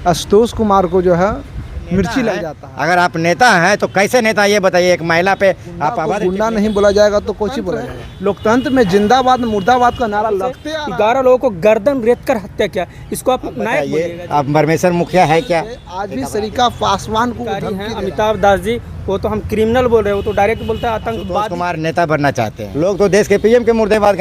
आशुतोष कुमार को जो है मिर्ची लग जाता है। अगर आप नेता हैं तो कैसे नेता, ये बताइए। एक महिला पे आप गुंडा नहीं बोला जाएगा तो कुछ ही बोला जाएगा। लोकतंत्र में जिंदाबाद मुर्दाबाद का नारा लगते 11 लोगों को गर्दन रेत कर हत्या किया, इसको आप नायक बोलिएगा? आप परमेश्वर मुखिया है क्या? आज भी सरिका पासवान को हैं अमिताभ दास जी, वो तो हम क्रिमिनल बोल रहे हैं, वो तो डायरेक्ट बोलता है आतंकवादी। कुमार नेता बनना चाहते हैं लोग, तो देश के पीएम के मुर्दाबाद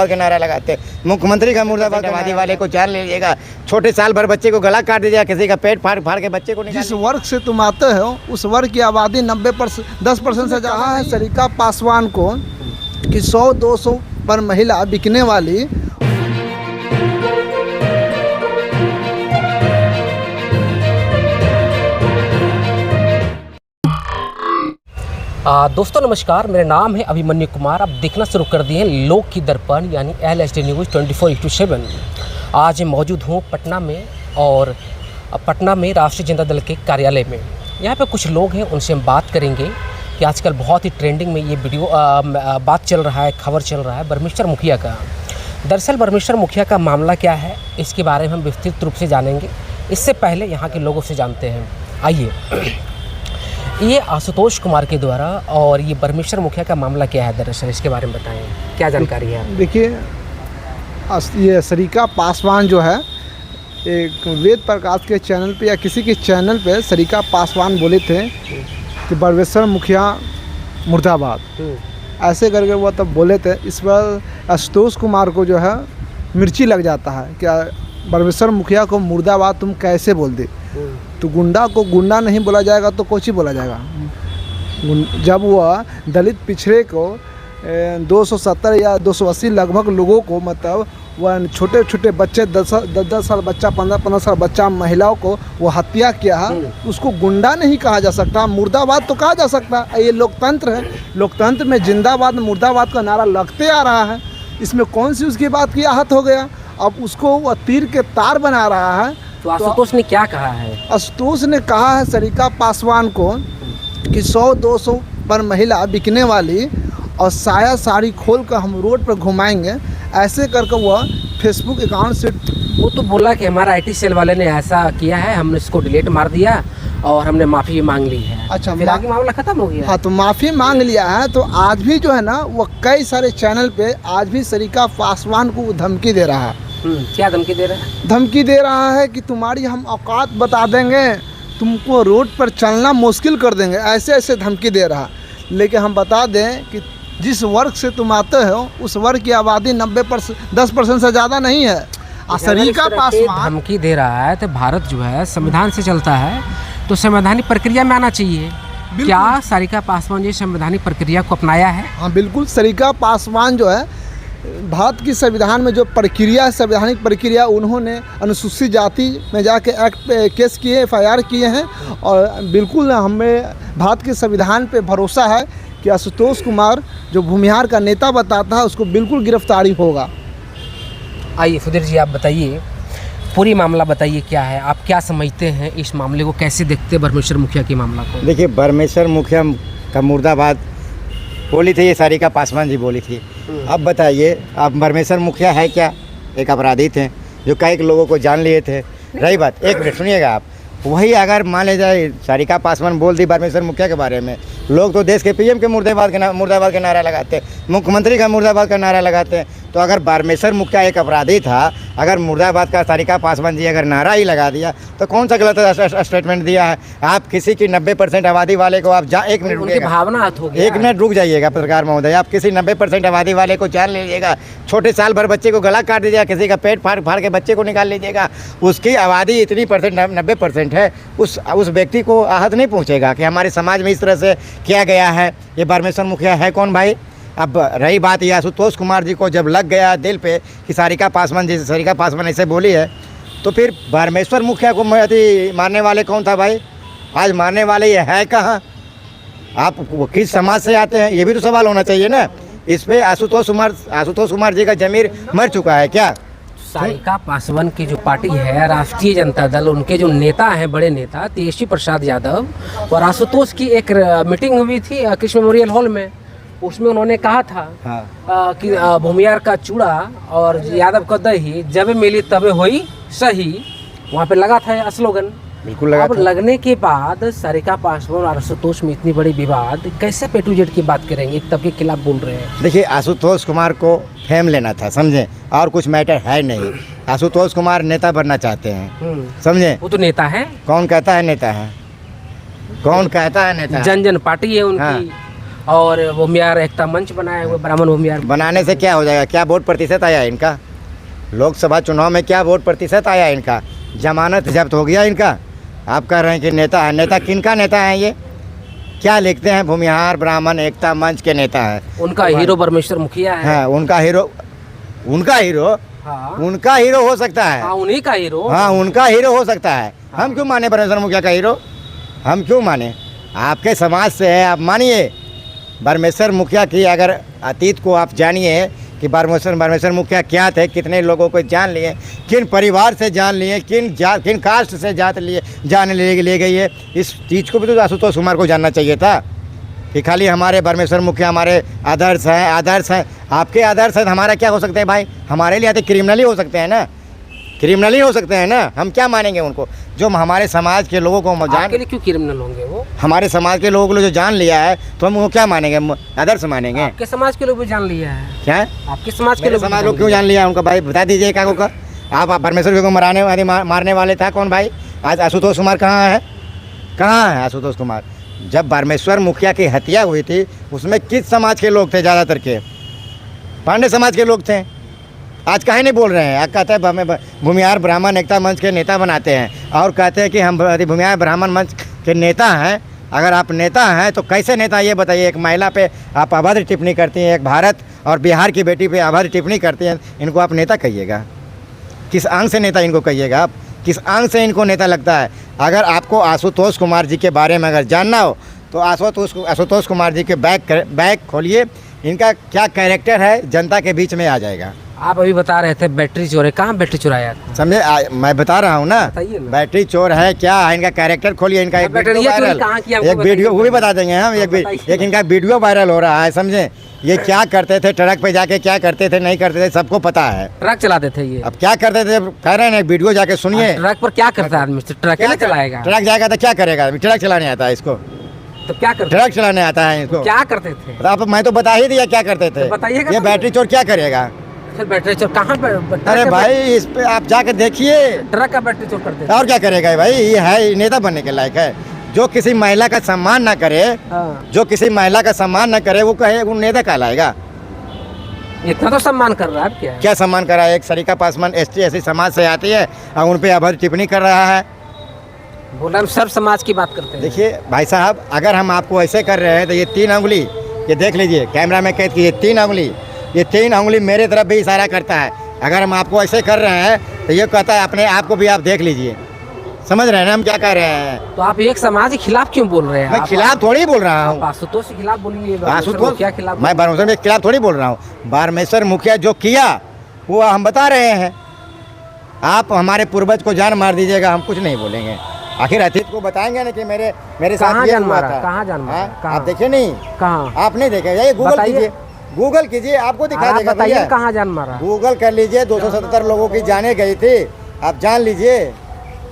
का नारा लगाते हैं। मुख्यमंत्री का मुर्दाबाद वाले को जान लीजिएगा, छोटे साल भर बच्चे को गला काट दीजिएगा, किसी का पेट फाड़ के बच्चे को जिस वर्ग से तुम आते हो उस वर्ग की आबादी 10% से ज़्यादा है। सरिका पासवान को कि 100-200 पर महिला बिकने वाली। दोस्तों नमस्कार, मेरा नाम है अभिमन्यु कुमार। आप देखना शुरू कर दिए हैं लोक की दर्पण यानी LSD न्यूज़ 24/7। आज मौजूद हूँ पटना में, और पटना में राष्ट्रीय जनता दल के कार्यालय में। यहाँ पे कुछ लोग हैं, उनसे हम बात करेंगे कि आजकल बहुत ही ट्रेंडिंग में ये वीडियो बात चल रहा है, खबर चल रहा है परमेश्वर मुखिया का। दरअसल परमेश्वर मुखिया का मामला क्या है, इसके बारे में हम विस्तृत रूप से जानेंगे। इससे पहले यहाँ के लोगों से जानते हैं। आइए, ये आशुतोष कुमार के द्वारा और ये परमेश्वर मुखिया का मामला क्या है, दरअसल इसके बारे में बताएं, क्या जानकारी है? देखिए, ये सरिका पासवान जो है, एक वेद प्रकाश के चैनल पे या किसी के चैनल पे सरिका पासवान बोले थे कि परमेश्वर मुखिया मुर्दाबाद, ऐसे करके वो तब बोले थे। इस पर आशुतोष कुमार को जो है मिर्ची लग जाता है। क्या परमेश्वर मुखिया को मुर्दाबाद तुम कैसे बोल दे? तो गुंडा को गुंडा नहीं बोला जाएगा तो कुछ ही बोला जाएगा। जब वह दलित पिछड़े को 270 या 280 लगभग लोगों को, मतलब वह छोटे छोटे बच्चे 10 साल बच्चा, 15 साल बच्चा, महिलाओं को वो हत्या किया है, उसको गुंडा नहीं कहा जा सकता, मुर्दाबाद तो कहा जा सकता है। ये लोकतंत्र है, लोकतंत्र में जिंदाबाद मुर्दाबाद का नारा लगते आ रहा है। इसमें कौन सी उसकी बात की आहत हो गया? अब उसको वह तीर के तार बना रहा है। तो आशुतोष ने क्या कहा है? आशुतोष ने कहा है सरिका पासवान को कि 100-200 पर महिला बिकने वाली और साया साड़ी खोल कर हम रोड पर घुमाएंगे, ऐसे करके वह फेसबुक अकाउंट से वो तो बोला कि हमारा IT सेल वाले ने ऐसा किया है, हमने इसको डिलीट मार दिया और हमने माफ़ी भी मांग ली है। अच्छा, फिर आगे मामला खत्म हो गया। हाँ, तो माफ़ी मांग लिया है। तो आज भी जो है ना, वो कई सारे चैनल पे आज भी सरिका पासवान को धमकी दे रहा है। क्या धमकी दे रहा है? धमकी दे रहा है कि तुम्हारी हम औकात बता देंगे, तुमको रोड पर चलना मुश्किल कर देंगे, ऐसे ऐसे धमकी दे रहा। लेकिन हम बता दें कि जिस वर्ग से तुम आते हो उस वर्ग की आबादी 10% से ज़्यादा नहीं है। सरिका पासवान धमकी दे रहा है तो भारत जो है संविधान से चलता है, तो संवैधानिक प्रक्रिया में आना चाहिए। क्या सरिका पासवान जी संवैधानिक प्रक्रिया को अपनाया है? हाँ बिल्कुल, सरिका पासवान जो है भारत की संविधान में जो प्रक्रिया है, संवैधानिक प्रक्रिया, उन्होंने अनुसूचित जाति में जाके केस किए, FIR किए हैं। और बिल्कुल हमें भारत के संविधान पे भरोसा है कि आशुतोष कुमार जो भूमिहार का नेता बताता है उसको बिल्कुल गिरफ्तारी होगा। आइए सुधीर जी, आप बताइए, पूरी मामला बताइए क्या है, आप क्या समझते हैं इस मामले को, कैसे देखते हैं परमेश्वर मुखिया के मामला को? देखिए, परमेश्वर मुखिया का मुर्दाबाद बोली थी, ये सरिका पासवान जी बोली थी। अब बताइए, आप परमेश्वर मुखिया है क्या? एक अपराधी थे जो कई लोगों को जान लिए थे। रही बात, एक मिनट सुनिएगा आप, वही अगर मान ले जाए सरिका पासवान बोल दी परमेश्वर मुखिया के बारे में, लोग तो देश के पीएम के मुर्दाबाद का नारा लगाते हैं, मुख्यमंत्री का मुर्दाबाद का नारा लगाते हैं। तो अगर परमेश्वर मुखिया एक अपराधी था, अगर मुर्दाबाद का सरिका पासवान जी अगर नारा ही लगा दिया तो कौन सा गलत स्टेटमेंट दिया है? आप किसी की 90% आबादी वाले को आप एक मिनट रुकिएगा, भावना हो गया, 1 मिनट रुक जाइएगा पत्रकार महोदय। आप किसी 90% आबादी वाले को जान लीजिएगा, छोटे साल भर बच्चे को गला काट दीजिएगा, किसी का पेट फाड़ के बच्चे को निकाल लीजिएगा, उसकी आबादी इतनी 90% है, उस व्यक्ति को आहत नहीं पहुँचेगा कि हमारे समाज में इस तरह से किया गया है। ये परमेश्वर मुखिया है कौन भाई? अब रही बात ये आशुतोष कुमार जी को जब लग गया दिल पे कि सरिका पासवान ऐसे बोली है, तो फिर परमेश्वर मुखिया को मारने वाले कौन था भाई? आज मारने वाले ये है कहाँ? आप किस समाज से आते हैं, ये भी तो सवाल होना चाहिए ना। इस पे आशुतोष कुमार जी का जमीर मर चुका है क्या? सरिका पासवान की जो पार्टी है राष्ट्रीय जनता दल, उनके जो नेता हैं, बड़े नेता तेजस्वी प्रसाद यादव और आशुतोष की एक मीटिंग हुई थी कृष्ण मेमोरियल हॉल में। उसमें उन्होंने कहा था कि भूमिहार का चूड़ा और यादव का दही जब मिली तब होई सही, वहाँ पे लगा था स्लोगन। बिल्कुल लगा अब था। लगने के बाद सरिता पासवान और आशुतोष में इतनी बड़ी विवाद, कैसे पे टू जेड की बात करेंगे, एक तब के खिलाफ बोल रहे हैं। देखिए आशुतोष कुमार को फेम लेना था, समझे, और कुछ मैटर है नहीं। आशुतोष कुमार नेता बनना चाहते हैं, समझे। वो तो नेता है, कौन कहता है नेता है? कौन कहता है नेता? जन जन पार्टी है उनकी। और वो मियार एकता मंच बनाया हुआ, ब्राह्मण वो मियार बनाने से क्या हो जाएगा? क्या वोट प्रतिशत आया इनका? लोकसभा चुनाव में क्या वोट प्रतिशत आया इनका? जमानत जब्त हो गया इनका। आप कह रहे हैं कि नेता है। नेता किनका नेता है ये? क्या लिखते हैं? भूमिहार ब्राह्मण एकता मंच के नेता है। उनका हीरो परमेश्वर मुखिया है। हाँ, उनका हीरो हाँ, उनका हीरो हो सकता है। हाँ, उन्हीं का हीरो। हाँ, उनका हीरो हो सकता है। हम क्यों माने परमेश्वर मुखिया का हीरो? हम क्यों माने? आपके समाज से है, आप मानिए। परमेश्वर मुखिया की अगर अतीत को आप जानिए कि परमेश्वर मुखिया क्या थे, कितने लोगों को जान लिए, किन परिवार से जान लिए, किन कास्ट से जान ले गई है, इस चीज़ को भी तो आशुतोष कुमार को जानना चाहिए था कि खाली हमारे परमेश्वर मुखिया हमारे आदर्श हैं। आपके आदर्श हैं, हमारा क्या हो सकते हैं भाई? हमारे लिए तो क्रिमिनल ही हो सकते हैं ना, क्रिमिनल ही हो सकते हैं ना। हम क्या मानेंगे उनको? जो हमारे समाज के लोगों को आपके लिए क्यों क्रिमिनल होंगे वो? हमारे समाज के लोगों को जो जान लिया है तो हम उनको क्या मानेंगे? आदर्श मानेंगे। आपके समाज के लोग भी जान लिया है। क्या? आपके समाज के मेरे लोग समाज लोग क्यों जान लिया उनका भाई? बता दीजिए क्या होगा। आप परमेश्वर को मारने वाले था कौन भाई? आज आशुतोष कुमार कहाँ है? कहाँ है आशुतोष कुमार? जब परमेश्वर मुखिया की हत्या हुई थी उसमें किस समाज के लोग थे? ज़्यादातर के पांडे समाज के लोग थे। आज काहे नहीं बोल रहे हैं? आज कहते हैं हमें भूमिहार ब्राह्मण एकता मंच के नेता बनाते हैं और कहते हैं कि हम भूमिहार ब्राह्मण मंच के नेता हैं। अगर आप नेता हैं तो कैसे नेता, ये बताइए। एक महिला पे आप अभद्र टिप्पणी करती हैं, एक भारत और बिहार की बेटी पे अभद्र टिप्पणी करती हैं, इनको आप नेता कहिएगा? किस अंग से नेता इनको कहिएगा आप? किस अंग से इनको नेता लगता है? अगर आपको आशुतोष कुमार जी के बारे में अगर जानना हो तो आशुतोष कुमार जी के बैग खोलिए, इनका क्या कैरेक्टर है जनता के बीच में आ जाएगा। आप अभी बता रहे थे बैटरी चोर है, कहाँ बैटरी चुराया? समझे? मैं बता रहा हूँ ना, बताइए ना। बैटरी चोर है क्या है, इनका कैरेक्टर खोलिए। इनका एक वीडियो वायरल, एक वीडियो वो भी बता देंगे हम। एक इनका वीडियो वायरल हो रहा है, समझे। ये क्या करते थे, ट्रक पे जाके क्या करते थे, नहीं करते थे, सबको पता है। ट्रक चलाते थे ये। अब क्या करते थे कह रहे हैं, वीडियो जाके सुनिए। ट्रक पर क्या करता है आदमी? ट्रक क्या चलाएगा? ट्रक जाएगा तो क्या करेगा? ट्रक चलाने आता है इसको? तो क्या करते? ट्रक चलाने आता है इसको? क्या करते थे? आप मैं तो बता ही दिया क्या करते थे। बताइएगा। ये बैटरी चोर क्या करेगा? बैटरी चोर कहाँ पर? अरे भाई इस पे आप जाके देखिए। ट्रक का बैटरी चोर करते थे। और क्या करेगा भाई? ये है नेता बनने के लायक है? जो किसी महिला का सम्मान ना करे, जो किसी महिला का सम्मान ना करे, वो कहे वो नेता कहलाएगा? इतना तो सम्मान कर रहा है। क्या सम्मान कर रहा है? एक सरिता पासवान ST समाज से आती है और उन पे अभद्र टिप्पणी कर रहा है। बोला हम सब समाज की बात करते हैं। देखिए भाई साहब, अगर हम आपको ऐसे कर रहे हैं तो ये 3 उंगली, ये देख लीजिए, कैमरा में कैद कीजिए, 3 उंगली, ये 3 उंगली मेरे तरफ भी इशारा करता है। अगर हम आपको ऐसे कर रहे हैं तो ये कहता है अपने आप को भी आप देख लीजिए। समझ रहे हैं ना हम क्या कह रहे हैं? तो आप एक समाज के खिलाफ क्यों बोल रहे हैं? मैं खिलाफ थोड़ी बोल रहा हूँ। आशुतोष के खिलाफ बोलिए। आशुतोष क्या खिलाफ? मैं परमेश्वर के खिलाफ थोड़ी बोल रहा हूँ। परमेश्वर मुखिया जो किया वो हम बता रहे हैं। आप हमारे पूर्वज को जान मार दीजिएगा, हम कुछ नहीं बोलेंगे। आखिर अतीत को बताएंगे ना कि मेरे साथ ये हुआ था। कहाँ जान मारा? आप देखिए नहीं? कहाँ? आप नहीं देखे? ये गूगल कीजिए, आपको दिखा देगा। बताइए कहाँ जान मारा? गूगल कर लीजिए। 277 लोगों की जाने गई थी, आप जान लीजिए,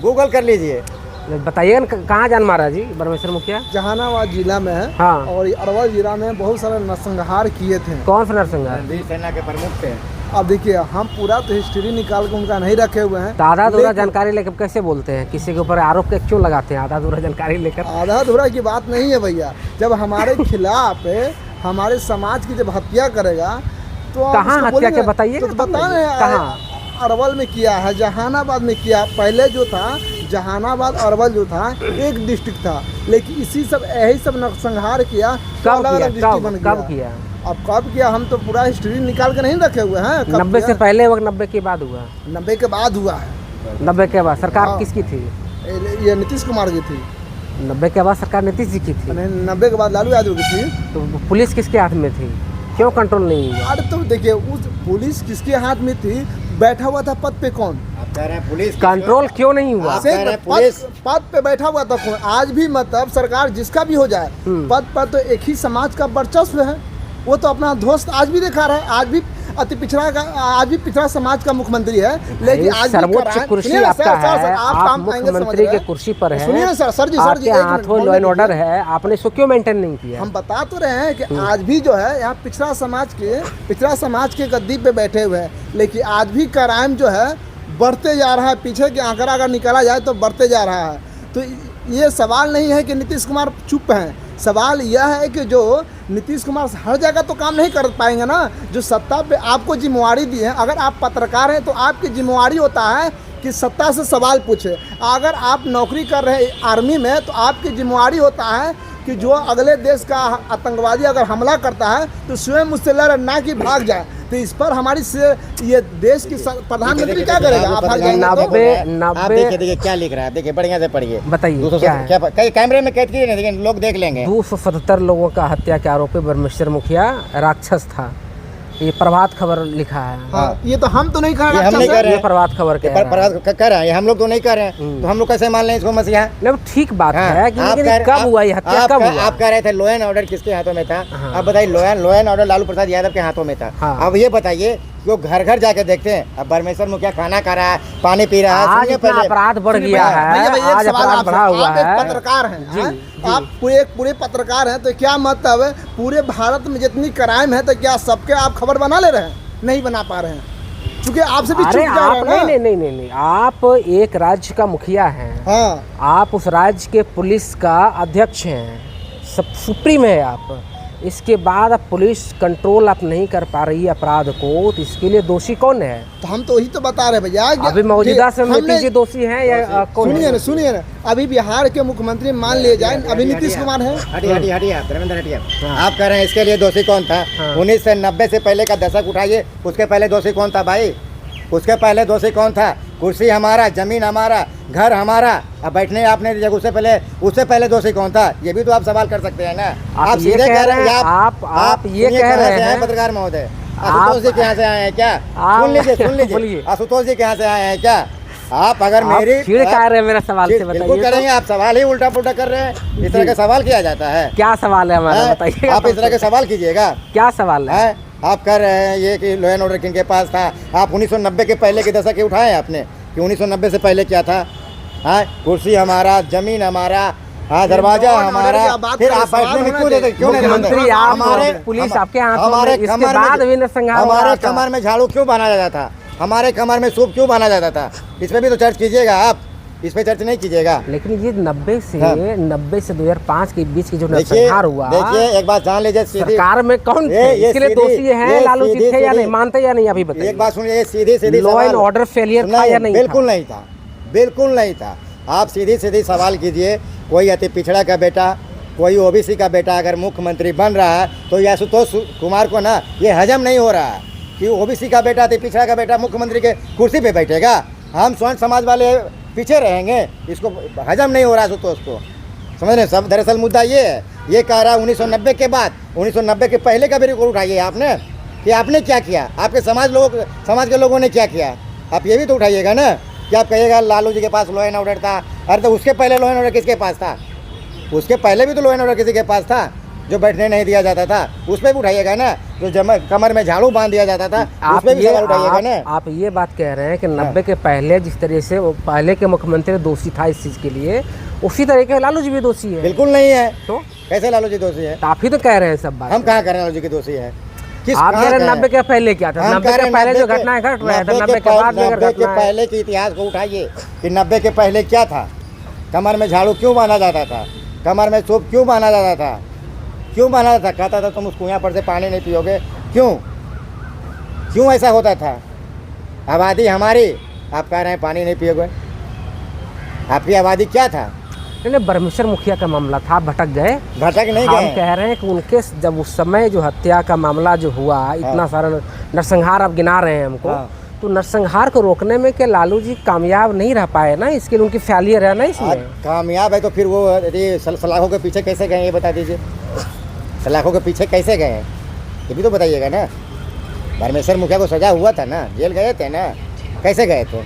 गूगल कर लीजिए। बताइए कहाँ जान मारा जी परमेश्वर मुखिया? जहानाबाद जिला में है। हाँ। और अरवल जिला में बहुत सारे नरसंहार किए थे। कौन सा नरसंहार? रणधीर सेना के प्रमुख थे। अब देखिए, हम पूरा तो हिस्ट्री निकाल के उनका नहीं रखे हुए हैं। तो आधा अधूरा जानकारी लेकर कैसे बोलते हैं? किसी के ऊपर आरोप के क्यों लगाते हैं आधा अधूरा जानकारी लेकर? आधा अधूरा की बात नहीं है भैया। जब हमारे खिलाफ हमारे समाज की जब हत्या करेगा तो कहाँ हत्या के बताइए? तो बता रहे हैं कहाँ? अरवल में किया है, जहानाबाद में किया। पहले जो था जहानाबाद अरवल जो था एक डिस्ट्रिक्ट था, लेकिन यही सब नरसंहार किया। कब किया? अब कब किया हम तो पूरा हिस्ट्री निकाल के नहीं रखे हुए हैं। 90 से पहले वक्त 90 के बाद हुआ? 90 के बाद हुआ है। 90 के बाद सरकार किसकी थी? ये नीतीश कुमार की थी। 90 के बाद सरकार नीतीश जी की थी। 90 के बाद लालू यादव की थी। तो पुलिस किसके हाथ में थी? क्यों कंट्रोल नहीं हुआ? अरे तो देखिए, उस पुलिस किसके हाथ में थी? बैठा हुआ था पद पे कौन? आप कह रहे हैं पुलिस कंट्रोल क्यों नहीं हुआ? पद पे बैठा हुआ था कौन? आज भी मतलब सरकार जिसका भी हो जाए, पद पर तो एक ही समाज का वर्चस्व है। वो तो अपना दोस्त आज भी दिखा रहा है। अति पिछड़ा का, आज भी पिछड़ा समाज का मुख्यमंत्री है, लेकिन आज भी सर्वोच्च कुर्सी आपका है, आप मुख्यमंत्री के कुर्सी पर है, सुनिए ना सर जी आपके हाथों लॉ एंड ऑर्डर है, आपने इसको क्यों मेंटेन नहीं किया? हम बता तो रहे हैं कि आज भी जो है यहाँ पिछड़ा समाज के गद्दी पे बैठे हुए हैं, लेकिन आज भी क्राइम जो है बढ़ते जा रहा है। पीछे के आंकड़ा अगर निकाला जाए तो बढ़ते जा रहा है। तो ये सवाल नहीं है कि नीतीश कुमार चुप हैं, सवाल यह है कि जो नीतीश कुमार हर जगह तो काम नहीं कर पाएंगे ना। जो सत्ता पे आपको जिम्मेवारी दी है, अगर आप पत्रकार हैं तो आपकी जिम्मेवारी होता है कि सत्ता से सवाल पूछे। अगर आप नौकरी कर रहे हैं आर्मी में तो आपकी जिम्मेवारी होता है कि जो अगले देश का आतंकवादी अगर हमला करता है तो स्वयं उससे लड़ ना कि भाग जाए। तो इस पर हमारी से ये देश की प्रधानमंत्री क्या करेगा? आप भाग जाएंगे तो? आप देखिए क्या लिख रहा है, देखिए बढ़िया से पढ़िए। बताइए क्या है? कई कैमरे में कैद किए नहीं, लोग देख लेंगे। 277 लोगों का हत्या के आरोपी ब्रह्मेश्वर मुखिया राक्षस था। ये प्रभात खबर लिखा है। हाँ, ये तो हम तो नहीं कर हम नहीं कर रहे ये हैं, प्रभात खबर के कर रहे हैं, हम लोग तो नहीं कर रहे हैं, तो हम लोग कैसे मान लें इसको मसीहा? नहीं, ठीक बात हाँ, है कि लेकिन कब हुआ ये हत्या, कब हुआ? आप कह रहे थे लॉ एंड ऑर्डर किसके हाथों में था? हाँ। अब बताइए, law and order Lalu Prasad Yadav के हाथों में था। हाँ। अब ये बताइए, जो घर घर जाके देखते हैं, अब ब्रह्मेश्वर मुखिया खाना खा रहा है, पानी पी रहा है। आज इतना अपराध बढ़ गया है, आज अपराध बढ़ा हुआ है। आप एक पत्रकार हैं, आप पूरे पत्रकार हैं, तो क्या मतलब है पूरे भारत में जितनी क्राइम है तो क्या सबके आप खबर बना ले रहे हैं? नहीं बना पा रहे हैं, क्योंकि आपसे भी चुप जा रहे हैं ना। नहीं, आप एक राज्य का मुखिया हैं। हाँ, आप उस राज्य के पुलिस का अध्यक्ष हैं, सब सुप्रीम है आप। इसके बाद अब पुलिस कंट्रोल आप नहीं कर पा रही है अपराध को, तो इसके लिए दोषी कौन है? तो हम तो वही तो बता रहे भैया। अभी मौजूदा समय जी दोषी हैं या कौन? सुनिए ना, अभी बिहार के मुख्यमंत्री मान लिए जाए, अभी नीतीश कुमार है। हटिए आप धर्मेंद्र, हटिए। आप कह रहे हैं इसके लिए दोषी कौन था? 1990 से पहले का दशक उठाइए, उसके पहले दोषी कौन था भाई? उसके पहले दोषी कौन था? कुर्सी हमारा, जमीन हमारा, घर हमारा, अब बैठने आपने दी जगह, उससे पहले दोषी कौन था? ये भी तो आप सवाल कर सकते हैं ना। आप सीधे कह रहे हैं, आप ये कह रहे हैं पत्रकार महोदय, आशुतोष जी कहाँ से आए हैं क्या? सुन लीजिए, आशुतोष जी कहाँ से आए हैं क्या? आप अगर मेरी कह रहे हैं मेरा सवाल से बताइए। बिल्कुल करेंगे, आप सवाल ही उल्टा पुल्टा कर रहे हैं। इस तरह का सवाल किया जाता है? क्या सवाल है हमारा, बताइए। आप इस तरह के सवाल कीजिएगा। क्या सवाल है? आप कह रहे हैं ये कि लॉ एंड ऑर्डर किनके पास था? आप 1990 के पहले के दशक उठाए आपने कि 1990 से पहले क्या था? हाँ, कुर्सी हमारा, जमीन हमारा, हाँ, दरवाजा हमारा। फिर आप बैठने में क्यों देते? क्यों नहीं? मुख्यमंत्री आप, हमारे पुलिस आपके हाथों में, इसके बाद भी नरसंहार हो रहा था। हमारे कमर में झाड़ू क्यों बांधा जाता था? हमारे कमर में सूप क्यों बांधा जाता था? इस पे भी तो चर्च कीजिएगा आप, इस पे चर्चा नहीं कीजिएगा। लेकिन ये 90 से 2005 के बीच की जो नरसंहार हुआ, देखिए एक बात जान लीजिए, सरकार में कौन थे इसके लिए दोषी है? लालू जी थे या नहीं? मानते या नहीं? अभी बताइए। एक बात सुनिए, सीधी लॉ एंड ऑर्डर फेलियर था या नहीं? बिल्कुल नहीं था, बिल्कुल नहीं था। आप सीधी सवाल कीजिए, कोई अति पिछड़ा का बेटा, कोई ओबीसी का बेटा अगर मुख्यमंत्री बन रहा है तो ये आशुतोष कुमार को ना ये हजम नहीं हो रहा है कि ओबीसी का बेटा, अति पिछड़ा का बेटा मुख्यमंत्री के कुर्सी पे बैठेगा। हम स्वर्ण समाज वाले पीछे रहेंगे, इसको हजम नहीं हो रहा आशुतोष को, समझ रहे? सब दरअसल मुद्दा ये है, ये कह रहा है 1990 के बाद, 1990 के पहले का भी रिकॉर्ड उठाइए आपने कि आपने क्या किया, आपके समाज के लोगों ने क्या किया, आप ये भी तो उठाइएगा ना। कि आप कहिएगा लालू जी के पास लॉ एंड ऑर्डर था, अरे तो उसके पहले लॉ एंड ऑर्डर किसके पास था? उसके पहले भी तो लॉ एंड ऑर्डर किसी के पास था, जो बैठने नहीं दिया जाता था, उस पर भी उठाइएगा ना। जो कमर में झाड़ू बांध दिया जाता था, उस पर भी सवाल उठाइएगा ना। आप ये बात कह रहे हैं कि 90 के पहले जिस तरह से वो पहले के मुख्यमंत्री दोषी था इस चीज़ के लिए, उसी तरीके लालू जी भी दोषी है? बिल्कुल नहीं है। तो कैसे लालू जी दोषी है? आप ही तो कह रहे हैं सब बात। हम कहाँ कह रहे हैं लालू जी की दोषी है? आप कह रहे हैं 90 के पहले क्या था? 90 के पहले जो घटनाएं घट रहा था, 90 के बाद 90 के पहले के इतिहास को उठाइए कि 90 के पहले क्या था? कमर में झाड़ू क्यों बांधा जाता था? कमर में सूप क्यों बांधा जाता था? क्यों बांधा जाता? कहता था तुम उस कुआं पर से पानी नहीं पियोगे। क्यों ऐसा होता था? आबादी हमारी, आप कह रहे हैं पानी नहीं पियोगे। आपकी आबादी क्या था? ब्रह्मेश्वर मुखिया का मामला था, भटक गए। भटक नहीं हम गए। कह रहे हैं कि उनके जब उस समय जो हत्या का मामला जो हुआ, इतना सारा नरसंहार आप गिना रहे हैं हमको, तो नरसंहार को रोकने में क्या लालू जी कामयाब नहीं रह पाए ना? इसके लिए उनकी फेलियर है ना इसमें? कामयाब है तो फिर वो सलाखों के पीछे कैसे गए ये बता दीजिए। सलाखों के पीछे कैसे गए ये भी तो बताइएगा ना। ब्रह्मेश्वर मुखिया को सजा हुआ था ना, जेल गए थे ना, कैसे गए थे?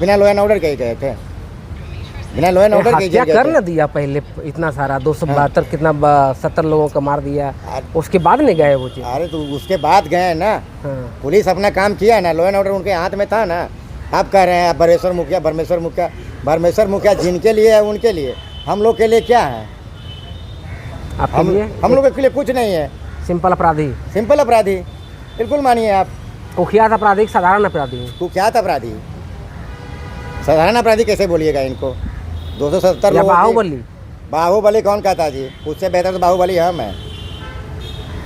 बिना लॉ एंड ऑर्डर के ही गए थे। बिना लॉ एंड ऑर्डर के हत्या जेल कर गए न थे। दिया पहले इतना सारा 272 कितना 70 लोगों का मार दिया, उसके बाद नहीं गए वो जेल। अरे तो उसके बाद गए हैं ना, हाँ। पुलिस अपना काम किया ना, लॉ एंड ऑर्डर उनके हाथ में था ना। आप कह रहे हैं आप परमेश्वर मुखिया जिनके लिए है उनके लिए, हम लोग के लिए क्या है? आपके लिए हम लोग के लिए कुछ नहीं है, सिंपल अपराधी, सिंपल अपराधी। बिल्कुल मानिए आप, कुख्यात अपराधी, साधारण अपराधी। कुख्यात अपराधी, साधारण अपराधी कैसे बोलिएगा इनको? 270 या लोगों की- बाहुबली। बाहुबली कौन कहता जी? उससे बेहतर तो बाहुबली हम है,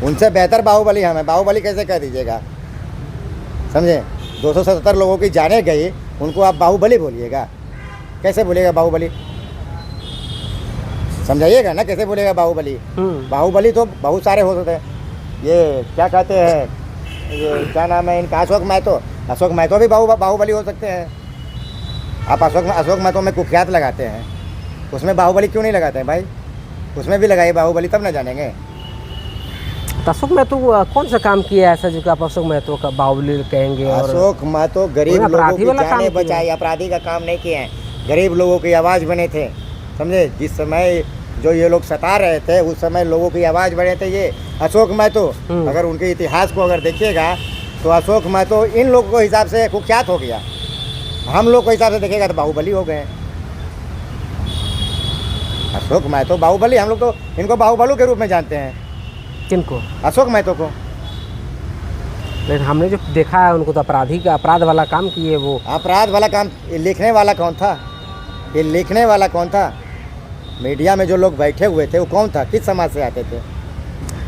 उनसे बेहतर बाहुबली हम है। बाहुबली कैसे कह दीजिएगा? समझे? 270 लोगों की जाने गई, उनको आप बाहुबली बोलिएगा? कैसे बोलिएगा बाहुबली? समझाइएगा ना, कैसे बोलेगा बाहुबली? बाहुबली तो बहुत सारे हो सकते हैं। ये क्या कहते हैं, ये क्या नाम है इनका, अशोक महतो भी बाहुबली हो सकते हैं। आप अशोक महतो में कुख्यात लगाते हैं, उसमें बाहुबली क्यों नहीं लगाते हैं भाई? उसमें भी लगाइए बाहुबली, तब ना जानेंगे। तो अशोक महतो कौन सा काम किया है ऐसा जो कि आप अशोक महतो का बाहुबली कहेंगे? और अशोक महतो गरीब उन्होंने लोगों अपराधी की वाला काम जाने किया। बचाई, अपराधी का काम नहीं किए हैं, गरीब लोगों की आवाज़ बने थे। समझे? जिस समय जो ये लोग सता रहे थे उस समय लोगों की आवाज़ बने थे ये अशोक महतो। अगर उनके इतिहास को अगर देखिएगा तो अशोक महतो इन लोगों के हिसाब से कुख्यात हो गया, हम लोग के हिसाब से देखिएगा तो बाहुबली हो गए। अशोक महतो बाहुबली, हम लोग तो इनको बाहुबली के रूप में जानते हैं। किनको? अशोक महतो को। लेकिन हमने जो देखा है उनको तो अपराधी का, अपराध वाला काम किए वो। अपराध वाला काम, ये लिखने वाला कौन था? ये लिखने वाला कौन था? मीडिया में जो लोग बैठे हुए थे वो कौन था? किस समाज से आते थे?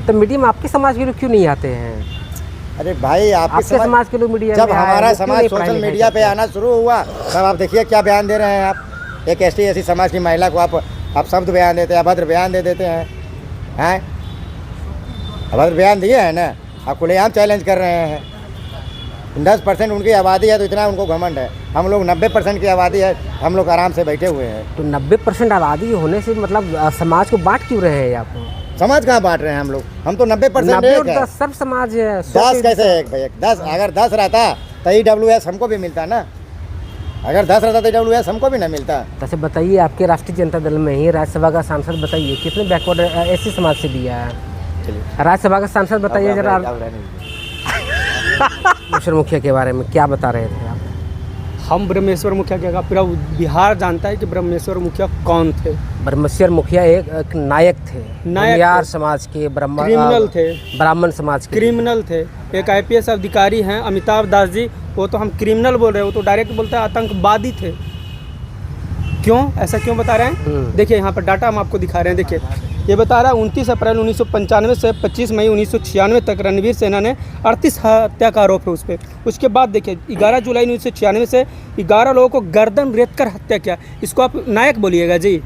तो मीडिया में आपके समाज के लोग क्यों नहीं आते हैं? अरे भाई आपके समाज के लोग मीडिया जब में आए, हमारा वो क्यों समाज नहीं सोशल पढ़ाई मीडिया पे लिखाई आना शुरू हुआ तब आप देखिए क्या बयान दे रहे हैं आप। एक ऐसी समाज की महिला को आप शब्द बयान देते हैं, अभद्र बयान दे देते हैं। अभद्र बयान दिए हैं ना, आप खुलेआम चैलेंज कर रहे हैं। 10% उनकी आबादी है तो इतना उनको घमंड है। हम लोग 90% की आबादी है, हम लोग आराम से बैठे हुए हैं। तो 90% आबादी होने से मतलब समाज को बांट क्यों रहे हैं आप? समाज कहाँ बांट रहे हैं हम लोग? हम तो 90% 90 एक और है। 10 सब समाज है। 10 कैसे एक भाई? 10 अगर 10 रहता तो EWS हमको भी मिलता ना। अगर 10 रहता तो EWS हमको भी ना मिलता। वैसे बताइए, आपके राष्ट्रीय जनता दल में ही राज्यसभा का सांसद बताइए कितने बैकवर्ड ऐसी समाज से दिया है? राज्यसभा का सांसद बताइए जरा। ब्रह्मेश्वर मुखिया के बारे में क्या बता रहे थे आप? हम ब्रह्मेश्वर मुखिया क्या, पूरा बिहार जानता है कि ब्रह्मेश्वर मुखिया कौन थे। ब्रह्मेश्वर मुखिया एक नायक थे, बिहार समाज के, क्रिमिनल थे, ब्राह्मण समाज के क्रिमिनल थे। एक IPS अधिकारी हैं अमिताभ दास जी, वो तो हम क्रिमिनल बोल रहे हैं, वो तो डायरेक्ट बोलते हैं आतंकवादी थे। क्यों ऐसा क्यों बता रहे हैं? देखिए यहाँ पर डाटा हम आपको दिखा रहे हैं। देखिए ये बता रहा है 29 अप्रैल 1995 से 25 मई 1996 तक रणवीर सेना ने 38 हत्या का आरोप है उस पर। उसके बाद देखिए 11 जुलाई 1996 से 11 लोगों को गर्दन रेत कर हत्या किया। इसको आप नायक बोलिएगा जी?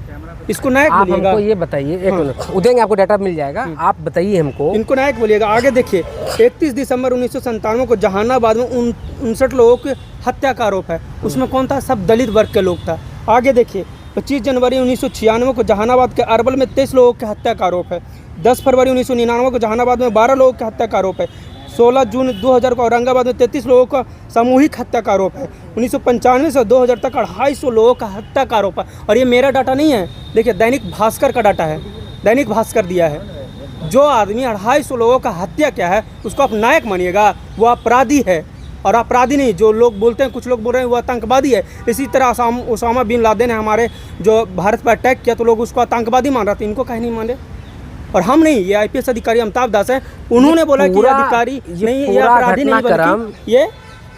इसको नायक आप बोलिएगा? हमको ये बताइए, एक मिनट उदेंगे, आपको डाटा मिल जाएगा, आप बताइए हमको। इनको नायक बोलिएगा। आगे देखिए 31 दिसंबर 1997 को जहानाबाद में 59 लोगों की हत्या का आरोप है। उसमें कौन था? सब दलित वर्ग के लोग था। आगे देखिए 25 जनवरी 1996 को जहानाबाद के अरवल में 23 लोगों की हत्या का आरोप है। 10 फरवरी 1999 को जहानाबाद में 12 लोगों की हत्या का आरोप है। 16 जून 2000 को औरंगाबाद में 33 लोगों का सामूहिक हत्या का आरोप है। 1995 से 2000 तक 250 लोगों का हत्या का आरोप है। और ये मेरा डाटा नहीं है, देखिए दैनिक भास्कर का डाटा है, दैनिक भास्कर दिया है। जो आदमी 250 लोगों का हत्या किया है उसको आप नायक मानिएगा? वो अपराधी है। और अपराधी नहीं, जो लोग बोलते हैं, कुछ लोग बोल रहे हैं वो आतंकवादी है। इसी तरह ओसामा बिन लादेन ने हमारे जो भारत पर अटैक किया तो लोग उसको आतंकवादी मान रहे थे। इनको कहीं नहीं माने। और हम नहीं, ये IPS अधिकारी अमिताभ दास है, उन्होंने बोला कि अधिकारी नहीं, ये अपराधी नहीं बल्कि ये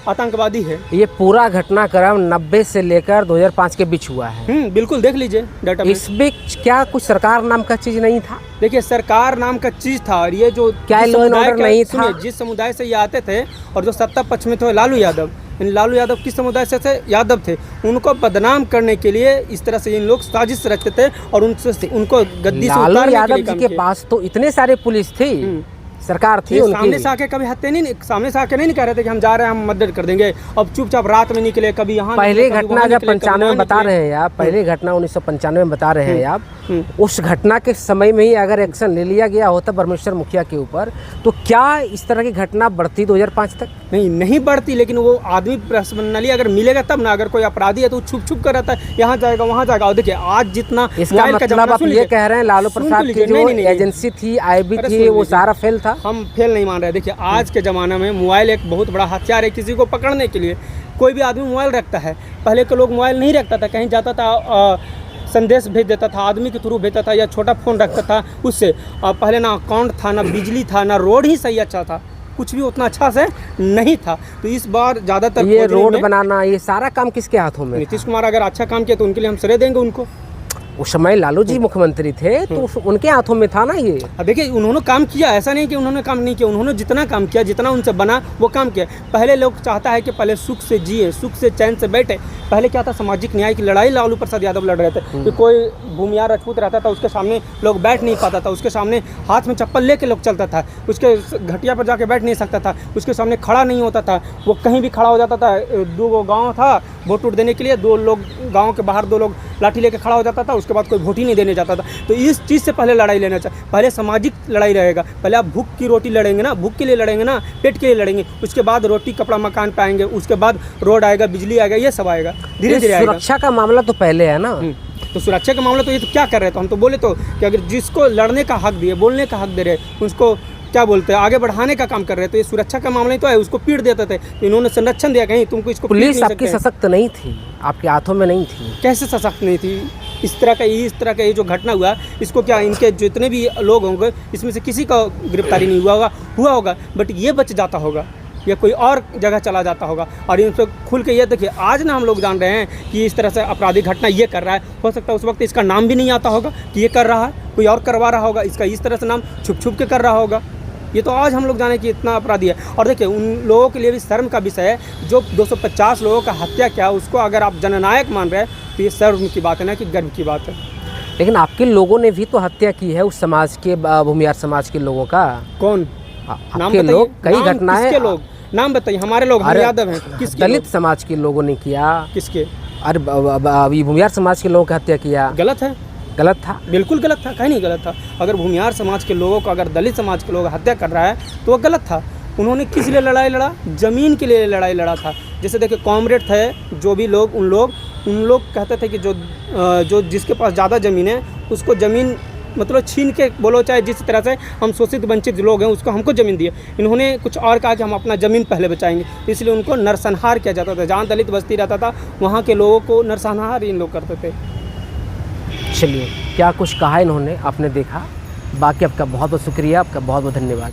आतंकवादी है। ये पूरा घटनाक्रम 90 से लेकर 2005 के बीच हुआ है। बिल्कुल देख लीजिए डाटा में। इस बीच क्या कुछ सरकार नाम का चीज नहीं था? देखिए सरकार नाम का चीज था। और ये जो क्या लॉ एंड ऑर्डर नहीं था? जिस समुदाय से ये आते थे और जो सत्ता पक्ष में थे लालू यादव, लालू यादव किस समुदाय से थे? यादव थे। उनको बदनाम करने के लिए इस तरह से इन लोग साजिश रचते थे और उनको गद्दी से लालू उतारने के यादव लिए जी काम के किया। पास तो इतने सारे पुलिस थी, सरकार थी ये उनकी। सामने से आके कभी हत्या नहीं, सामने से आके नहीं कह रहे थे कि हम जा रहे हैं, हम मदद कर देंगे। अब चुपचाप रात में निकले, कभी यहाँ पहली निकले, कभी घटना वहाँ जब निकले, कभी 95 वहाँ में बता निकले। रहे हैं आप, पहली घटना 1995 में बता रहे हैं आप, उस घटना के समय में ही अगर एक्शन ले लिया गया होता परमेश्वर मुखिया के ऊपर, तो क्या इस तरह की घटना बढ़ती 2005 तक? नहीं बढ़ती, लेकिन वो आदमी पर्सनली अगर मिलेगा तब ना। अगर कोई अपराधी है तो छुप छुप कर रहता है, यहाँ जाएगा वहाँ जाएगा। और देखिए आज जितना इसका मोबाइल का मतलब जमाना, आप सुन ये लीजिए, कह रहे हैं लालू सुन प्रसाद लीजिए, की जो नहीं। एजेंसी थी, आईबी अरे थी, सुन वो लीजिए। सारा फेल था। हम फेल नहीं मान रहे। देखिए आज के ज़माने में मोबाइल एक बहुत बड़ा हथियार है किसी को पकड़ने के लिए। कोई भी आदमी मोबाइल रखता है। पहले के लोग मोबाइल नहीं रखता था, कहीं जाता था संदेश भेज देता था, आदमी के थ्रू भेजता था, या छोटा फ़ोन रखता था उससे। पहले ना अकाउंट था, ना बिजली था, ना रोड ही सही अच्छा था, कुछ भी उतना अच्छा से नहीं था। तो इस बार ज़्यादातर ये रोड बनाना, ये सारा काम किसके हाथों में? नीतीश कुमार अगर अच्छा काम किया तो उनके लिए हम श्रेय देंगे उनको। उस समय लालू जी मुख्यमंत्री थे तो उनके हाथों में था ना ये। अब देखिए उन्होंने काम किया, ऐसा नहीं कि उन्होंने काम नहीं किया। उन्होंने जितना काम किया, जितना उनसे बना वो काम किया। पहले लोग चाहता है कि पहले सुख से जिए, सुख से चैन से बैठे। पहले क्या था, सामाजिक न्याय की लड़ाई लालू प्रसाद यादव लड़ रहे थे कि कोई भूमियार राजपूत रहता था, उसके सामने लोग बैठ नहीं पाता था, उसके सामने हाथ में चप्पल लेके लोग चलता था, उसके घटिया पर जाके बैठ नहीं सकता था, उसके सामने खड़ा नहीं होता था। वो कहीं भी खड़ा हो जाता था। 2 गाँव था वोट वोट देने के लिए, 2 लोग गाँव के बाहर 2 लोग लाठी लेके खड़ा हो जाता था, उसके बाद कोई वोट ही नहीं देने जाता था। तो इस चीज़ से पहले लड़ाई लेना चाहिए। पहले सामाजिक लड़ाई रहेगा। पहले आप भूख की रोटी लड़ेंगे ना, भूख के लिए लड़ेंगे ना, पेट के लिए लड़ेंगे। उसके बाद रोटी कपड़ा मकान पाएंगे, उसके बाद रोड आएगा, बिजली आएगा, ये सब आएगा, धीरे धीरे आएगा। सुरक्षा का मामला तो पहले है ना। तो सुरक्षा का मामला तो ये तो क्या कर रहे थे, हम तो बोले तो कि अगर जिसको लड़ने का हक दिए, बोलने का हक दे रहे, उसको क्या बोलते हैं, आगे बढ़ाने का काम कर रहे। तो ये सुरक्षा का मामला ही तो है, उसको पीट देते थे। तो इन्होंने संरक्षण दिया, कहीं तुमको इसको पीट पुलिस नहीं आपकी सकते। सशक्त नहीं थी, आपके हाथों में नहीं थी। कैसे सशक्त नहीं थी? इस तरह का ये जो घटना हुआ, इसको क्या इनके जितने भी लोग होंगे इसमें से किसी का गिरफ्तारी नहीं हुआ होगा, बट ये बच जाता होगा या कोई और जगह चला जाता होगा। और इन पर खुल के ये देखिए, आज ना हम लोग जान रहे हैं कि इस तरह से आपराधिक घटना ये कर रहा है। हो सकता है उस वक्त इसका नाम भी नहीं आता होगा कि ये कर रहा है, कोई और करवा रहा होगा, इसका इस तरह से नाम छुप छुप के कर रहा होगा। ये तो आज हम लोग जाने कि इतना अपराधी है। और देखिए उन लोगों के लिए भी शर्म का विषय है जो 250 लोगों का हत्या किया, उसको अगर आप जननायक मान रहे हैं तो ये शर्म की बात है ना कि गर्व की बात है। लेकिन आपके लोगों ने भी तो हत्या की है उस समाज के, भूमियार समाज के लोगों का। कौन? आपके लोग, कई घटनाएं। किसके लोग? नाम बताइए। हमारे लोग, हम यादव हैं। किसके दलित लोग? समाज के लोगों ने किया। किसके? अरे अभी भूमियार समाज के लोगों की हत्या किया। गलत है, गलत था, बिल्कुल गलत था। कहीं नहीं गलत था। अगर भूमियार समाज के लोगों को, अगर दलित समाज के लोग हत्या कर रहा है तो वो गलत था। उन्होंने किस लिए लड़ाई लड़ा? ज़मीन के लिए लड़ाई लड़ा था। जैसे देखिए कॉमरेड थे जो भी लोग, उन लोग कहते थे कि जो जिसके पास ज़्यादा ज़मीन है उसको ज़मीन मतलब छीन के बोलो, चाहे जिस तरह से हम शोषित वंचित लोग हैं उसको हमको ज़मीन दिए। इन्होंने कुछ और कहा कि हम अपना ज़मीन पहले बचाएंगे, इसलिए उनको नरसंहार किया जाता था। जहाँ दलित बस्ती रहता था वहाँ के लोगों को नरसंहार इन लोग करते थे। चलिए क्या कुछ कहा इन्होंने, आपने देखा। बाकी आपका बहुत बहुत शुक्रिया, आपका बहुत बहुत धन्यवाद।